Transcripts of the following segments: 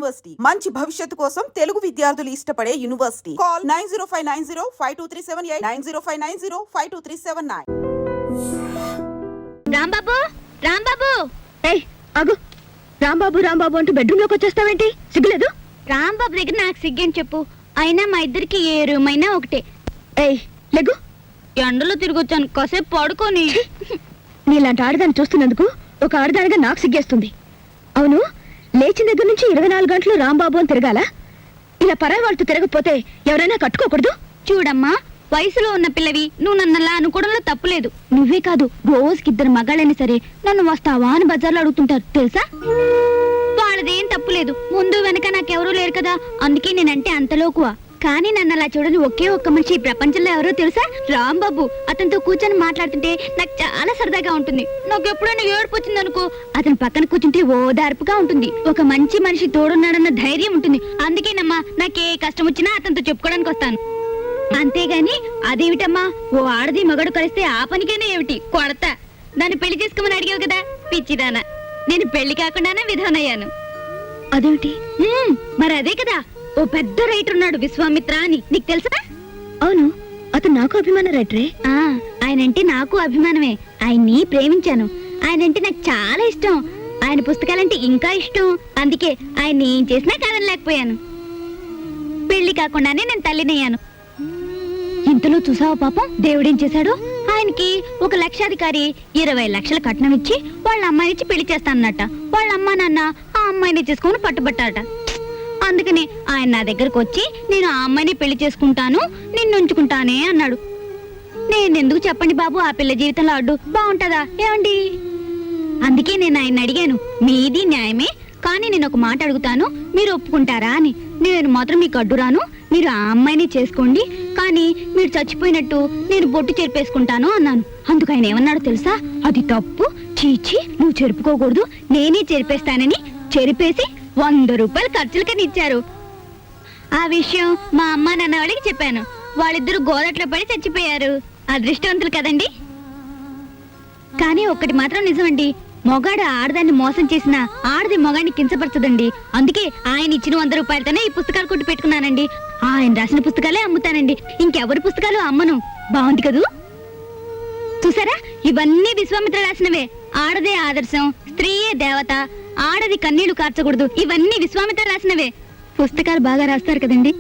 University మంచి భవిష్యత్తు కోసం తెలుగు విద్యార్థులు ఇష్టపడే యూనివర్సిటీ. కాల్ 9059052378 9059052379. రాంబాబు రాంబాబు ఏయ్ ఆగు. రాంబాబు రాంబాబు అంటూ బెడ్రూమ్ లోకి వచ్చేస్తావేంటి? సిగ్గులేదు? రాంబాబు దగ్గర నాకు సిగ్గని చెప్పు. అయినా మా ఇద్దరికి ఏ రూమ్ అయినా ఒకటే. ఏయ్ లెగ్గు. ఎండలో తిరిగొచ్చాను, కాసేపు పడుకొని. నీలాంటి ఆడదాన్ని చూస్తున్నందుకు ఒక ఆడదానిగా నాకు సిగ్గేస్తుంది. అవును, లేచిన దగ్గర నుంచి 24 గంటలు రాంబాబు అని తిరగాల? ఇలా పరాయి వాళ్ళతో తిరగకపోతే ఎవరైనా కట్టుకోకూడదు? చూడమ్మా, వయసులో ఉన్న పిల్లవి నువ్వు నన్నలా అనుకోవడంలో తప్పులేదు. నువ్వే కాదు, రోజుకి 2 మగాళ్ళైనా సరే నన్ను వస్తావా అని బజార్లో అడుగుతుంటారు తెలుసా. వాళ్ళదేం తప్పులేదు, ముందు వెనక నాకెవరూ లేరు కదా, అందుకే నేనంటే అంతలోకువా. కానీ నన్ను అలా చూడని ఒకే ఒక్క మనిషి ఈ ప్రపంచంలో ఎవరో తెలుసా? రాంబాబు. అతనితో కూర్చొని మాట్లాడుతుంటే నాకు చాలా సరదాగా ఉంటుంది. నాకు ఎప్పుడైనా ఏడుపు వచ్చిందనుకో, అతని పక్కన కూర్చుంటే ఓదార్పుగా ఉంటుంది. ఒక మంచి మనిషి తోడున్నాడన్న ధైర్యం ఉంటుంది. అందుకేనమ్మా నాకే కష్టం వచ్చినా అతనితో చెప్పుకోవడానికి వస్తాను. అంతేగాని అదేమిటమ్మా, ఓ ఆడది మగడు కలిస్తే ఆ పనికైనా ఏమిటి కొడతా. నన్ను పెళ్లి చేసుకోమని అడిగావు కదా పిచ్చిదానా, నేను పెళ్లి కాకుండానే విధానయ్యాను. అదేమిటి? మరి అదే కదా, ఓ పెద్ద రైటర్ ఉన్నాడు విశ్వామిత్ర అని, నీకు తెలుసా? అవును, అతను నాకు అభిమాన రైటరే. ఆయనంటే నాకు అభిమానమే. ఆయన్ని ప్రేమించాను. ఆయనంటే నాకు చాలా ఇష్టం. ఆయన పుస్తకాలంటే ఇంకా ఇష్టం. అందుకే ఆయన ఏం చేసినా కాదనలేకపోయాను. పెళ్లి కాకుండానే నేను తల్లినయ్యాను. ఇంతలో చూసావా పాపం దేవుడేం చేశాడు? ఆయనకి ఒక లక్షాధికారి 20 లక్షల కట్నం ఇచ్చి వాళ్ళ అమ్మాయినిచ్చి పెళ్లి చేస్తానన్నట. వాళ్ళ అమ్మా నాన్న ఆ అమ్మాయిని చేసుకుని పట్టుబట్టారట. అందుకని ఆయన నా దగ్గరకు వచ్చి నేను ఆ అమ్మాయిని పెళ్లి చేసుకుంటాను, నిన్ను ఉంచుకుంటానే అన్నాడు. నేనెందుకు చెప్పండి బాబు ఆ పిల్ల జీవితంలో అడ్డు? బాగుంటదా ఏమండి? అందుకే నేను ఆయన అడిగాను, మీది న్యాయమే, కానీ నేను ఒక మాట అడుగుతాను, మీరు ఒప్పుకుంటారా అని. నేను మాత్రం మీకు అడ్డురాను, మీరు ఆ అమ్మాయిని చేసుకోండి, కానీ మీరు చచ్చిపోయినట్టు నేను బొట్టు చెరిపేసుకుంటాను అన్నాను. అందుకు ఆయన ఏమన్నాడు తెలుసా? అది తప్పు, చీచి నువ్వు చెరుపుకోకూడదు, నేనే చెరిపేస్తానని చెరిపేసి 100 రూపాయలు ఖర్చులకని ఇచ్చారు. ఆ విషయం మా అమ్మ నాన్న వాళ్ళకి చెప్పాను. వాళ్ళిద్దరూ గోదట్లో పడి చచ్చిపోయారు. అదృష్టవంతులు కదండి. కానీ ఒక్కటి మాత్రం నిజమండి, మొగాడు ఆడదాన్ని మోసం చేసిన ఆడది మొగాడిని కించపరచదండి. అందుకే ఆయన ఇచ్చిన 100 రూపాయలతోనే ఈ పుస్తకాలు కొట్టి పెట్టుకున్నానండి. ఆయన రాసిన పుస్తకాలే అమ్ముతానండి, ఇంకెవరి పుస్తకాలు అమ్మను. బాగుంది కదూ? చూసారా, ఇవన్నీ విశ్వామిత్ర రాసినవే. ఆడదే ఆదర్శం, స్త్రీయే దేవత, ఆడది కన్నీళ్లు కార్చకూడదు, ఇవన్నీ విశ్వామిత్ర రాసినవే. పుస్తకాలు బాగా రాస్తారు కదండి.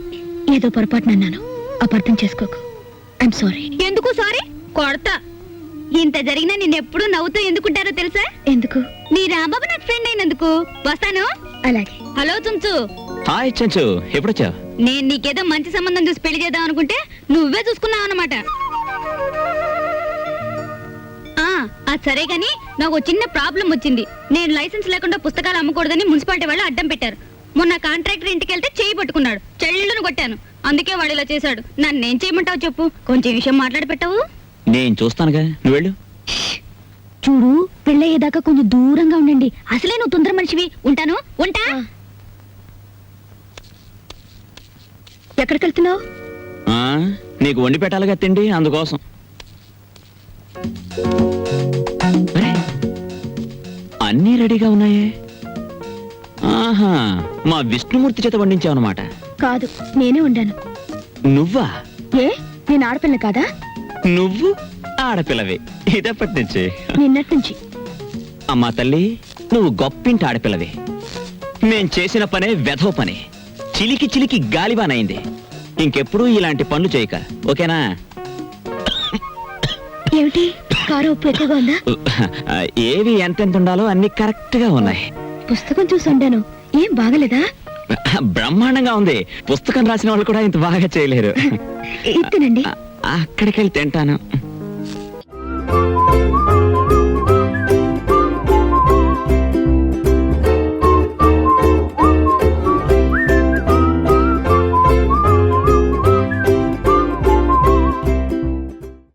ఏదో పొరపాటు నన్నాను, అపార్థం చేసుకోకు. I'm sorry. ఎందుకు సారీ? కొడతా. ఇంత జరిగినా నిన్నెప్పుడు నవ్వుతూ ఎందుకుంటారో తెలుసా? ఎందుకు? నీ రాంబాబు నాకు ఫ్రెండ్ అయినందుకు. వస్తాను. అలాగే. హలో చుంచు. హాయ్ చెంచు, ఎప్పుడొచ్చా? నేను నీకేదో మంచి సంబంధం చూసి పెళ్లి చేద్దాం అనుకుంటే నువ్వే చూసుకున్నావు అన్నమాట. అది సరే గాని నాకు చిన్న ప్రాబ్లం వచ్చింది. నేను లైసెన్స్ లేకుండా పుస్తకాలు అమ్మకూడదని మున్సిపాలిటీ వాళ్ళు అడ్డం పెట్టారు. మొన్న కాంట్రాక్టర్ ఇంటికి వెళ్తే చేయి పట్టుకున్నాడు, చెల్లును కొట్టాను. అందుకే వాడు ఇలా చేశాడు. నన్నేం చేయమంటావు చెప్పు? కొంచెం విషయం మాట్లాడి పెట్టావు. నేను చూస్తానుగా, నువ్వు వెళ్ళు. చూడు, పెళ్ళయ్యేదాకా కొంచెం దూరంగా ఉండండి. అసలే నువ్వు తొందర మనిషివి. ఉంటాను. ఉంటా. ఎక్కడికి వెళ్తున్నావు? నీకు వండి పెట్టాలిగా తిండి, అందుకోసం. అన్నీ రెడీగా ఉన్నాయే. ఆహా, మా విష్ణుమూర్తి చేత వండించావన్నమాట. కాదు, నేనే ఉండాను. నువ్వా? ఏ, నేను ఆడపిల్ల కాదా? నువ్వు ఆడపిల్లవే ఇదప్పటి నుంచి. నిన్నటి నుంచి. అమ్మా తల్లి, నువ్వు గొప్పింటి ఆడపిల్లవే. మేం చేసిన పనే వెధవ పని, చిలికి చిలికి గాలిబానైంది. ఇంకెప్పుడు ఇలాంటి పనులు చేయక, ఓకేనా? ఏమిటి, కారు ఉప్పు ఎక్కువగా ఉందా? ఏవి ఎంతెంత ఉండాలో అన్ని కరెక్ట్ గా ఉన్నాయి. పుస్తకం చూసి ఉండాను, ఏం బాగలేదా? బ్రహ్మాండంగా ఉంది. పుస్తకం రాసిన వాళ్ళు కూడా ఇంత బాగా చేయలేరు. ఇత్తనండి. అక్కడికి వెళ్ళి తింటాను.